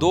2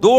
2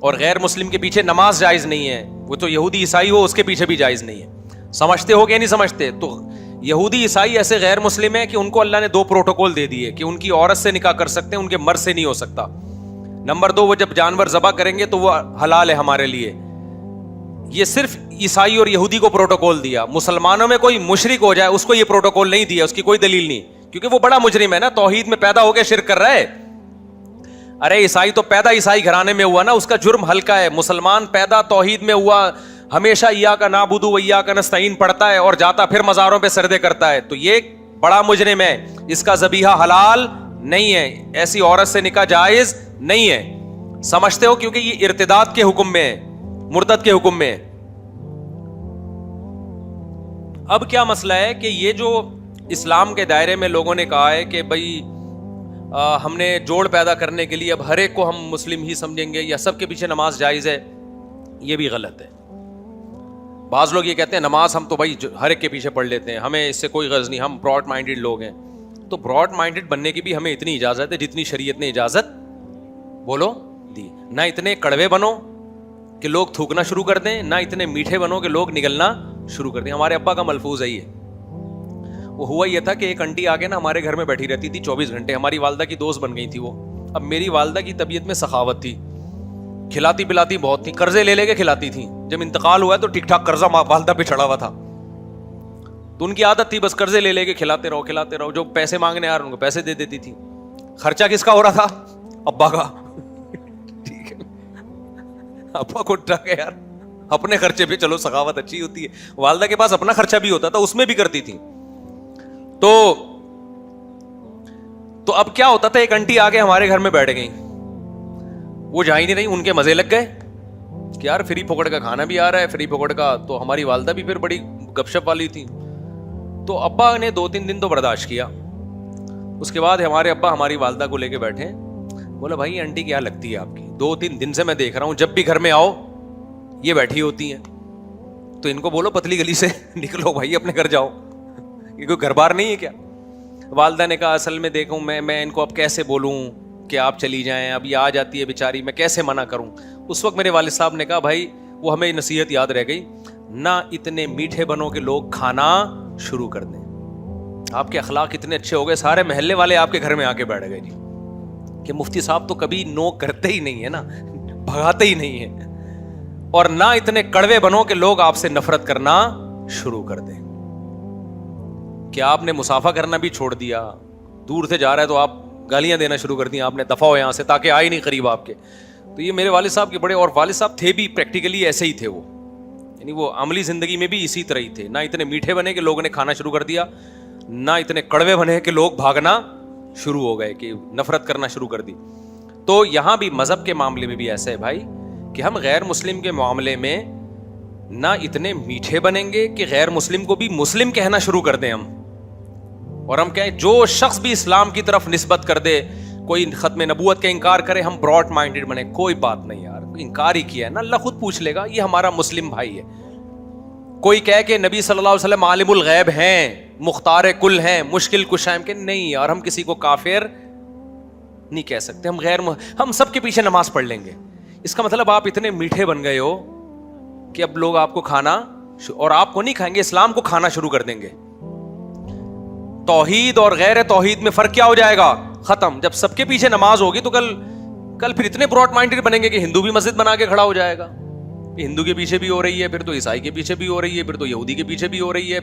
اور غیر مسلم کے پیچھے نماز جائز نہیں ہے, وہ تو یہودی عیسائی ہو اس کے پیچھے بھی جائز نہیں ہے. سمجھتے ہو کہ نہیں سمجھتے؟ تو یہودی عیسائی ایسے غیر مسلم ہیں کہ ان کو اللہ نے 2 پروٹوکول دے دیے کہ ان کی عورت سے نکاح کر سکتے ہیں, ان کے مرد سے نہیں ہو سکتا. نمبر 2, وہ جب جانور ذبح کریں گے تو وہ حلال ہے ہمارے لیے. یہ صرف عیسائی اور یہودی کو پروٹوکول دیا. مسلمانوں میں کوئی مشرک ہو جائے اس کو یہ پروٹوکول نہیں دیا, اس کی کوئی دلیل نہیں, کیونکہ وہ بڑا مجرم ہے نا, توحید میں پیدا ہو کے شرک کر رہا ہے. ارے عیسائی تو پیدا عیسائی گھرانے میں ہوا نا, اس کا جرم ہلکا ہے. مسلمان پیدا توحید میں ہوا, ہمیشہ ایاک نعبد و ایاک نستعین پڑھتا ہے اور جاتا پھر مزاروں پہ سجدے کرتا ہے, تو یہ بڑا مجرم ہے. اس کا ذبیحہ حلال نہیں ہے, ایسی عورت سے نکاح جائز نہیں ہے. سمجھتے ہو؟ کیونکہ یہ ارتداد کے حکم میں ہے, مرتد کے حکم میں ہے. اب کیا مسئلہ ہے کہ یہ جو اسلام کے دائرے میں لوگوں نے کہا ہے کہ بھائی ہم نے جوڑ پیدا کرنے کے لیے اب ہر ایک کو ہم مسلم ہی سمجھیں گے یا سب کے پیچھے نماز جائز ہے, یہ بھی غلط ہے. بعض لوگ یہ کہتے ہیں نماز ہم تو بھائی ہر ایک کے پیچھے پڑھ لیتے ہیں, ہمیں اس سے کوئی غرض نہیں, ہم براڈ مائنڈیڈ لوگ ہیں. تو براڈ مائنڈیڈ بننے کی بھی ہمیں اتنی اجازت ہے جتنی شریعت نے اجازت بولو دی. نہ اتنے کڑوے بنو کہ لوگ تھوکنا شروع کر دیں, نہ اتنے میٹھے بنو کہ لوگ نگلنا شروع کر دیں. ہمارے ابا کا ملفوظ ہے یہ. وہ ہوا یہ تھا کہ ایک انٹی آگے نا ہمارے گھر میں بیٹھی رہتی تھی 24 گھنٹے, ہماری والدہ کی دوست بن گئی تھی وہ. اب میری والدہ کی طبیعت میں سخاوت تھی, کھلاتی پلاتی بہت تھی, قرضے لے لے کے کھلاتی تھی. جب انتقال ہوا ہے تو ٹھیک ٹھاک قرضہ والدہ پہ چڑھا ہوا تھا, تو ان کی عادت تھی بس قرضے لے لے کے کھلاتے رہو. جو پیسے مانگنے آ رہے ان کو پیسے دے دیتی تھی. خرچہ کس کا ہو رہا تھا؟ ابا کا. ٹھیک ہے, ابا کو ٹھگ ہے یار, اپنے خرچے پہ چلو سخاوت اچھی ہوتی ہے. والدہ کے پاس اپنا خرچہ بھی ہوتا تھا, اس میں بھی کرتی تھی. تو اب کیا ہوتا تھا, ایک انٹی آگے ہمارے گھر میں بیٹھ گئی, وہ جا ہی نہیں رہی, ان کے مزے لگ گئے کہ یار فری پکڑ کا کھانا بھی آ رہا ہے, فری پکڑ کا. تو ہماری والدہ بھی پھر بڑی گپ شپ والی تھی, تو ابا نے 2-3 دن تو برداشت کیا. اس کے بعد ہمارے ابا ہماری والدہ کو لے کے بیٹھے, بولا بھائی انٹی کیا لگتی ہے آپ کی, 2-3 دن سے میں دیکھ رہا ہوں جب بھی گھر میں آؤ یہ بیٹھی ہوتی ہیں, تو ان کو بولو پتلی گلی سے نکلو بھائی, اپنے گھر جاؤ, یہ کوئی گھر بار نہیں ہے کیا؟ والدہ نے کہا اصل میں دیکھوں میں ان کو اب کیسے بولوں کہ آپ چلی جائیں, اب یہ آ جاتی ہے بیچاری, میں کیسے منع کروں. اس وقت میرے والد صاحب نے کہا بھائی وہ ہمیں نصیحت یاد رہ گئی, نہ اتنے میٹھے بنو کہ لوگ کھانا شروع کر دیں. آپ کے اخلاق اتنے اچھے ہو گئے, سارے محلے والے آپ کے گھر میں آ کے بیٹھ گئے جی, کہ مفتی صاحب تو کبھی نو کرتے ہی نہیں ہے نا, بھگاتے ہی نہیں ہے. اور نہ اتنے کڑوے بنو کہ لوگ آپ سے نفرت کرنا شروع کر دیں. کہ آپ نے مسافہ کرنا بھی چھوڑ دیا, دور سے جا رہا ہے تو آپ گالیاں دینا شروع کر دی آپ نے, دفعہ ہو یہاں سے, تاکہ آئے نہیں قریب آپ کے. تو یہ میرے والد صاحب کے بڑے, اور والد صاحب تھے بھی پریکٹیکلی ایسے ہی تھے وہ, یعنی وہ عملی زندگی میں بھی اسی طرح ہی تھے. نہ اتنے میٹھے بنے کہ لوگوں نے کھانا شروع کر دیا, نہ اتنے کڑوے بنے کہ لوگ بھاگنا شروع ہو گئے, کہ نفرت کرنا شروع کر دی. تو یہاں بھی مذہب کے معاملے میں بھی ایسا ہے بھائی کہ ہم غیر مسلم کے معاملے میں نہ اتنے میٹھے بنیں گے کہ غیر مسلم کو بھی مسلم کہنا شروع کر دیں ہم, اور ہم کہیں جو شخص بھی اسلام کی طرف نسبت کر دے, کوئی ختم نبوت کا انکار کرے, ہم براڈ مائنڈیڈ بنے. کوئی بات نہیں یار, انکار ہی کیا ہے نا, اللہ خود پوچھ لے گا, یہ ہمارا مسلم بھائی ہے. کوئی کہے کہ نبی صلی اللہ علیہ وسلم عالم الغیب ہیں, مختار کل ہیں, مشکل کشا ہیں, کہ نہیں یار ہم کسی کو کافر نہیں کہہ سکتے. ہم سب کے پیچھے نماز پڑھ لیں گے. اس کا مطلب آپ اتنے میٹھے بن گئے ہو کہ اب لوگ آپ کو کھانا, اور آپ کو نہیں کھائیں گے, اسلام کو کھانا شروع کر دیں گے. توحید اور غیر توحید میں فرق کیا ہو جائے گا؟ ختم. جب سب کے پیچھے نماز ہوگی تو کل پھر اتنے براڈ مائنڈیڈ بنیں گے کہ ہندو بھی مسجد بنا کے کھڑا ہو جائے گا. ہندو کے پیچھے بھی ہو رہی ہے, پھر تو عیسائی کے پیچھے بھی ہو رہی ہے, پھر تو یہودی کے پیچھے بھی ہو رہی ہے,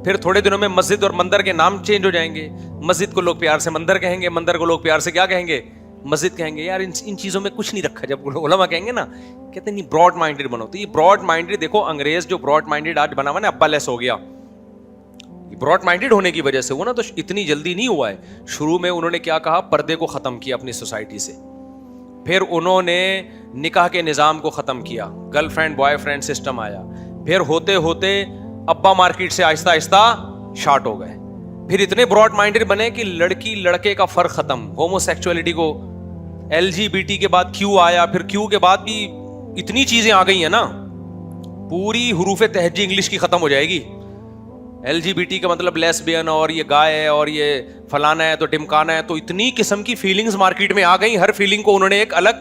پھر تھوڑے دنوں میں مسجد اور مندر کے نام چینج ہو جائیں گے. مسجد کو لوگ پیار سے مندر کہیں گے, مندر کو لوگ پیار سے کیا کہیں گے؟ مسجد کہیں گے. یار ان چیزوں میں کچھ نہیں رکھا. جب علماء کہیں گے نا, کہتے ہیں نہیں براڈ مائنڈیڈ بنو. تو یہ براڈ مائنڈیڈ, دیکھو انگریز جو براڈ مائنڈیڈ آج بنا ہوا نا, ابا لیس ہو گیا, براڈ مائنڈیڈ ہونے کی وجہ سے ہوا نا. تو اتنی جلدی نہیں ہوا ہے. شروع میں انہوں نے کیا کہا, پردے کو ختم کیا اپنی سوسائٹی سے. پھر انہوں نے نکاح کے نظام کو ختم کیا, girl friend boy friend system آیا. پھر ہوتے ہوتے ابا مارکیٹ سے آہستہ آہستہ شارٹ ہو گئے. پھر اتنے براڈ مائنڈیڈ بنے کہ لڑکی لڑکے کا فرق ختم, ہومو سیکچولیٹی کو, LGBT کے بعد Q آیا, پھر Q کے بعد بھی اتنی چیزیں آ گئی ہیں نا, پوری حروف تہجی انگلش کی ختم ہو جائے گی. LGBT کا مطلب لیسبین, اور یہ گائے ہے, اور یہ فلانا ہے تو ڈمکانا ہے. تو اتنی قسم کی فیلنگز مارکیٹ میں آ گئی, ہر فیلنگ کو انہوں نے ایک الگ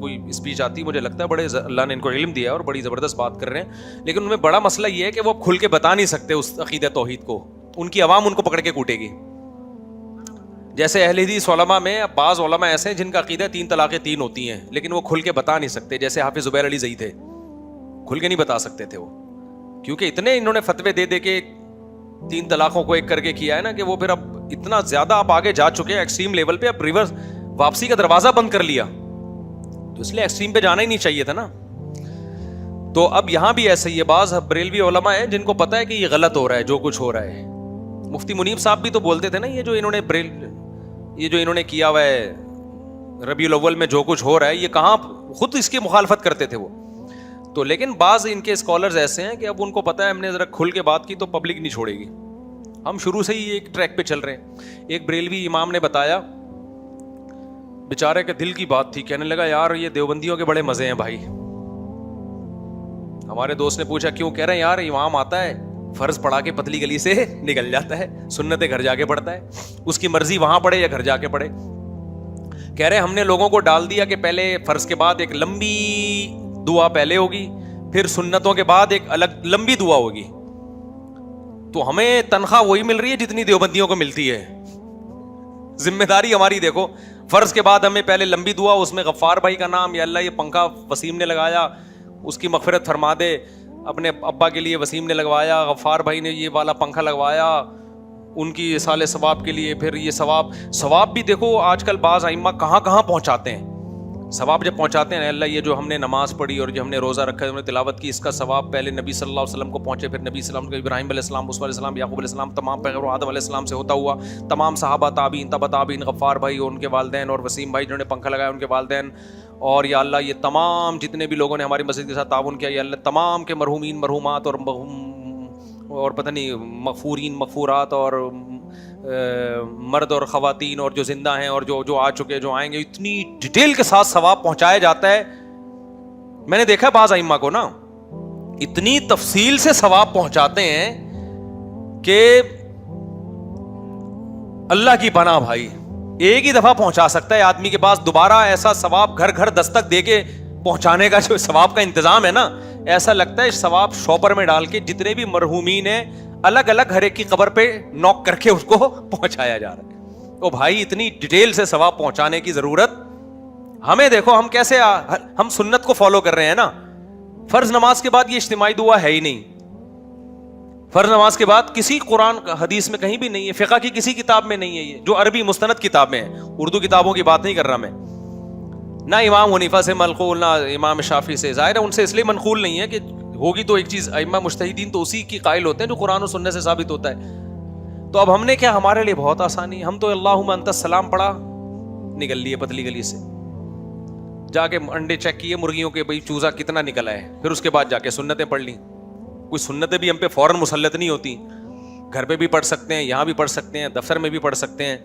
کوئی اسپیچ آتی ہے, مجھے لگتا ہے بڑے اللہ نے ان کو علم دیا ہے اور بڑی زبردست بات کر رہے ہیں, لیکن ان میں بڑا مسئلہ یہ ہے کہ وہ کھل کے بتا نہیں سکتے اس عقیدہ توحید کو, ان کی عوام ان کو پکڑ کے کوٹے گی. جیسے اہل حدیث علماء میں بعض علماء ایسے ہیں جن کا عقیدہ 3 طلاقیں 3 ہوتی ہیں, لیکن وہ کھل کے بتا نہیں سکتے, جیسے حافظ زبیر علی زئی تھے, کھل کے نہیں بتا سکتے تھے وہ, کیونکہ اتنے انہوں نے فتوے دے دے کے 3 طلاقوں کو ایک کر کے کیا ہے نا, کہ وہ پھر اب اتنا زیادہ آپ آگے جا چکے ہیں ایکسٹریم لیول پہ, اب ریورس واپسی کا دروازہ بند کر لیا, تو اس لیے ایکسٹریم پہ جانا ہی نہیں چاہیے تھا نا. تو اب یہاں بھی ایسے ہی ہے, بعض بریلوی علماء ہیں جن کو پتا ہے کہ یہ غلط ہو رہا ہے جو کچھ ہو رہا ہے. مفتی منیب صاحب بھی تو بولتے تھے نا, یہ جو انہوں نے کیا ہوا ہے ربیع الاول میں جو کچھ ہو رہا ہے, یہ کہاں خود اس کی مخالفت کرتے تھے وہ تو. لیکن بعض ان کے اسکالرز ایسے ہیں کہ اب ان کو پتا ہے ہم نے ذرا کھل کے بات کی تو پبلک نہیں چھوڑے گی, ہم شروع سے ہی ایک ٹریک پہ چل رہے ہیں. ایک بریلوی امام نے بتایا, بیچارے کے دل کی بات تھی, کہنے لگا یار یہ دیوبندیوں کے بڑے مزے ہیں بھائی. ہمارے دوست نے پوچھا کیوں؟ کہہ رہے ہیں یار امام آتا ہے, فرض پڑھا کے پتلی گلی سے نکل جاتا ہے, سنتیں گھر جا کے پڑھتا ہے, اس کی مرضی وہاں پڑھے یا گھر جا کے پڑھے. کہہ رہے ہم نے لوگوں کو ڈال دیا کہ پہلے فرض کے بعد ایک لمبی دعا پہلے ہوگی, پھر سنتوں کے بعد ایک الگ لمبی دعا ہوگی, تو ہمیں تنخواہ وہی مل رہی ہے جتنی دیوبندیوں کو ملتی ہے. ذمہ داری ہماری دیکھو, فرض کے بعد ہمیں پہلے لمبی دعا, اس میں غفار بھائی کا نام, یا اللہ یہ پنکھا وسیم نے لگایا اس کی مغفرت فرما دے, اپنے ابا کے لیے وسیم نے لگوایا, غفار بھائی نے یہ والا پنکھا لگوایا ان کی اصال ثواب کے لیے, پھر یہ ثواب بھی دیکھو آج کل بعض ائمہ کہاں کہاں پہنچاتے ہیں. ثواب جب پہنچاتے ہیں, اللہ یہ جو ہم نے نماز پڑھی اور جو ہم نے روزہ رکھا, ہم نے تلاوت کی, اس کا ثواب پہلے نبی صلی اللہ علیہ وسلم کو پہنچے, پھر نبی صلی اللہ علیہ وسلم, ابراہیم علیہ السلام, موسیٰ علیہ السلام, یعقوب علیہ السلام, تمام پیغمبروں, آدم علیہ السلام سے ہوتا ہوا تمام صحابہ, تابعین, تبع تابعین, غفار بھائی اور ان کے والدین, اور وسیم بھائی جنہوں نے پنکھا لگایا ان کے والدین, اور یا اللہ یہ تمام جتنے بھی لوگوں نے ہماری مسجد کے ساتھ تعاون کیا, یا اللہ تمام کے مرحومین مرحومات اور پتہ نہیں مغفورین مغفورات, اور مرد اور خواتین, اور جو زندہ ہیں اور جو آ چکے جو آئیں گے, اتنی ڈیٹیل کے ساتھ ثواب پہنچایا جاتا ہے. میں نے دیکھا بعض ائمہ کو نا اتنی تفصیل سے ثواب پہنچاتے ہیں کہ اللہ کی پناہ بھائی, ایک ہی دفعہ پہنچا سکتا ہے آدمی کے پاس, دوبارہ ایسا ثواب گھر گھر دستک دے کے پہنچانے کا جو ثواب کا انتظام ہے نا, ایسا لگتا ہے ثواب شاپر میں ڈال کے جتنے بھی مرحومین ہیں الگ الگ ہر ایک کی قبر پہ نوک کر کے اس کو پہنچایا جا رہا ہے. تو بھائی اتنی ڈیٹیل سے ثواب پہنچانے کی ضرورت ہمیں, دیکھو ہم کیسے ہم سنت کو فالو کر رہے ہیں نا. فرض نماز کے بعد یہ اجتماعی دعا ہے ہی نہیں, فرض نماز کے بعد کسی قرآن حدیث میں کہیں بھی نہیں ہے, فقہ کی کسی کتاب میں نہیں ہے, یہ جو عربی مستند کتاب میں ہے, اردو کتابوں کی بات نہیں کر رہا میں, نہ امام حنیفہ سے منقول, نہ امام شافعی سے. ظاہر ہے ان سے اس لیے منقول نہیں ہے کہ ہوگی تو ایک چیز, ائمہ مجتہدین تو اسی کی قائل ہوتے ہیں جو قرآن و سنت سے ثابت ہوتا ہے. تو اب ہم نے کیا, ہمارے لیے بہت آسانی, ہم تو اللہم انت السلام پڑھا, نکل لیے پتلی گلی سے, جا کے انڈے چیک کیے مرغیوں کے, بھائی چوزا کتنا نکلا ہے, پھر اس کے بعد جا کے سنتیں پڑھ لیں. کوئی سنتیں بھی ہم پہ فوراً مسلط نہیں ہوتی, گھر پہ بھی پڑھ سکتے ہیں, یہاں بھی پڑھ سکتے ہیں, دفتر میں بھی پڑھ سکتے ہیں,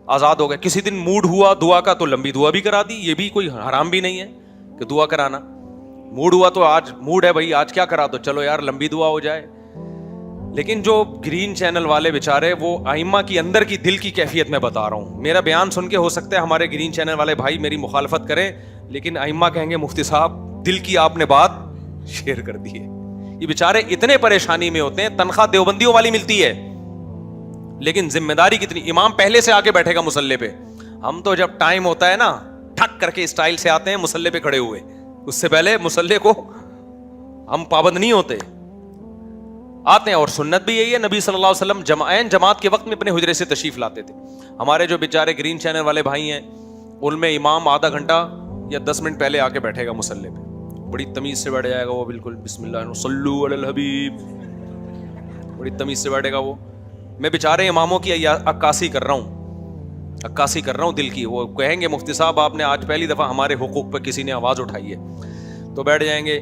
آزاد ہو گئے. کسی دن موڈ ہوا دعا کا تو لمبی دعا بھی کرا دی, یہ بھی کوئی حرام بھی نہیں ہے کہ دعا کرانا. موڈ ہوا تو آج موڈ ہے بھائی آج کیا کرا دو, چلو یار لمبی دعا ہو جائے. لیکن جو گرین چینل والے بیچارے, وہ ائمہ کی اندر کی دل کی کیفیت میں بتا رہا ہوں. میرا بیان سن کے ہو سکتا ہے ہمارے گرین چینل والے بھائی میری مخالفت کریں, لیکن ائمہ کہیں گے مفتی صاحب دل کی آپ نے بات شیئر کر دی ہے. یہ بیچارے اتنے پریشانی میں ہوتے ہیں, تنخواہ دیوبندیوں والی ملتی ہے, لیکن ذمہ داری کتنی. امام پہلے سے آ کے بیٹھے گا مسلح پہ, ہم تو جب ٹائم ہوتا ہے نا ٹھک کر کے اسٹائل سے آتے ہیں مسلح پہ کھڑے ہوئے, اس سے پہلے مسلح کو ہم پابند نہیں ہوتے, آتے ہیں. اور سنت بھی یہی ہے, نبی صلی اللہ علیہ وسلم جماعت کے وقت میں اپنے حجرے سے تشریف لاتے تھے. ہمارے جو بیچارے گرین چینل والے بھائی ہیں, ان میں امام آدھا گھنٹہ یا 10 منٹ پہلے آ کے بیٹھے گا مسلح پہ, بڑی تمیز سے بیٹھ جائے گا وہ, بالکل بسم اللہ صلو علی الحبیب, بڑی تمیز سے بیٹھے گا وہ. میں بیچارے اماموں کی عکاسی کر رہا ہوں دل کی. وہ کہیں گے مفتی صاحب آپ نے آج پہلی دفعہ ہمارے حقوق پہ کسی نے آواز اٹھائی ہے, تو بیٹھ جائیں گے.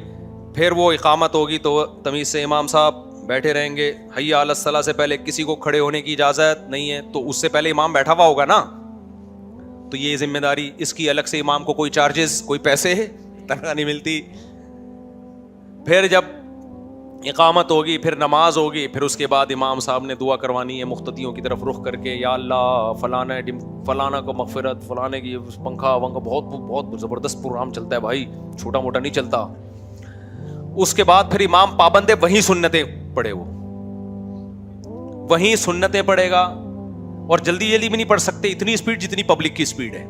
پھر وہ اقامت ہوگی تو تمیز سے امام صاحب بیٹھے رہیں گے. حی علی الصلاۃ سے پہلے کسی کو کھڑے ہونے کی اجازت نہیں ہے, تو اس سے پہلے امام بیٹھا ہوا ہوگا نا, تو یہ ذمہ داری اس کی الگ سے امام کو کوئی چارجز کوئی پیسے تنخواہ نہیں ملتی. پھر جب اقامت ہوگی، پھر نماز ہوگی، پھر اس کے بعد امام صاحب نے دعا کروانی ہے مقتدیوں کی طرف رخ کر کے، یا اللہ فلانا کو مغفرت، فلانے کی پنکھا ونکھا، بہت بہت زبردست پروگرام چلتا ہے بھائی، چھوٹا موٹا نہیں چلتا. اس کے بعد پھر امام پابند ہے، وہیں سنتیں پڑھے، وہ وہیں سنتیں پڑھے گا. اور جلدی بھی نہیں پڑھ سکتے اتنی اسپیڈ جتنی پبلک کی اسپیڈ ہے،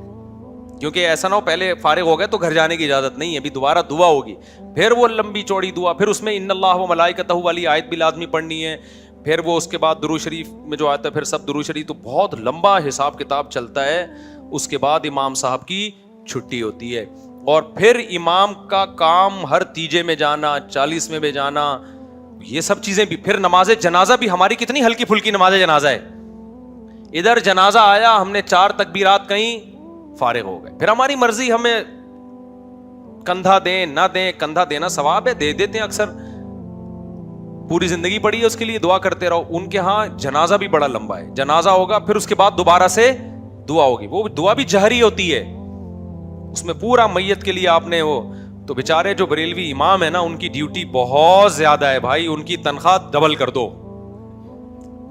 کیونکہ ایسا نہ ہو پہلے فارغ ہو گئے تو گھر جانے کی اجازت نہیں ہے، ابھی دوبارہ دعا ہوگی، پھر وہ لمبی چوڑی دعا، پھر اس میں ان اللہ و ملائکتہ والی آیت بھی لازمی پڑھنی ہے، پھر وہ اس کے بعد درود شریف میں جو آتا ہے پھر سب درود شریف، تو بہت لمبا حساب کتاب چلتا ہے. اس کے بعد امام صاحب کی چھٹی ہوتی ہے، اور پھر امام کا کام ہر تیجے میں جانا، 40 میں بھی جانا، یہ سب چیزیں بھی. پھر نماز جنازہ بھی ہماری کتنی ہلکی پھلکی نماز جنازہ ہے، ادھر جنازہ آیا ہم نے 4 تکبیرات کہیں، فارغ ہو گئے. پھر ہماری مرضی، ہمیں کندھا دیں نہ دیں، کندھا دینا ثواب ہے، دے دیتے ہیں اکثر، پوری زندگی پڑی ہے اس کے لیے، دعا کرتے رہو. ان کے ہاں جنازہ بھی بڑا لمبا ہے، جنازہ ہوگا پھر اس کے بعد دوبارہ سے دعا ہوگی، وہ دعا بھی جہری ہوتی ہے، اس میں پورا میت کے لیے آپ نے وہ. تو بیچارے جو بریلوی امام ہے نا، ان کی ڈیوٹی بہت زیادہ ہے بھائی، ان کی تنخواہ ڈبل کر دو،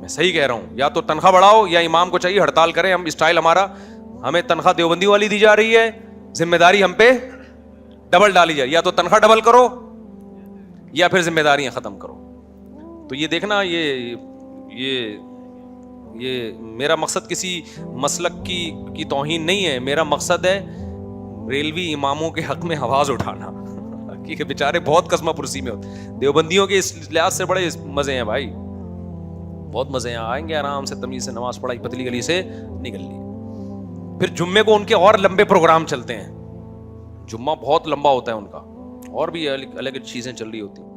میں صحیح کہہ رہا ہوں، یا تو تنخواہ بڑھاؤ، یا امام کو چاہیے ہڑتال کریں. ہم اسٹائل ہمارا، ہمیں تنخواہ دیوبندی والی دی جا رہی ہے، ذمہ داری ہم پہ ڈبل ڈالی جائے، یا تو تنخواہ ڈبل کرو یا پھر ذمہ داریاں ختم کرو. تو یہ دیکھنا، یہ میرا مقصد کسی مسلک کی توہین نہیں ہے، میرا مقصد ہے ریلوی اماموں کے حق میں آواز اٹھانا، کیونکہ بیچارے بہت قسمہ پرسی میں ہوتے. دیوبندیوں کے اس لحاظ سے بڑے مزے ہیں بھائی، بہت مزے ہیں، آئیں گے آرام سے تمیز سے نماز پڑھائی، پتلی گلی سے نکل لی. پھر جمعے کو ان کے اور لمبے پروگرام چلتے ہیں، جمعہ بہت لمبا ہوتا ہے ان کا، اور بھی الگ الگ چیزیں چل رہی ہوتی ہیں.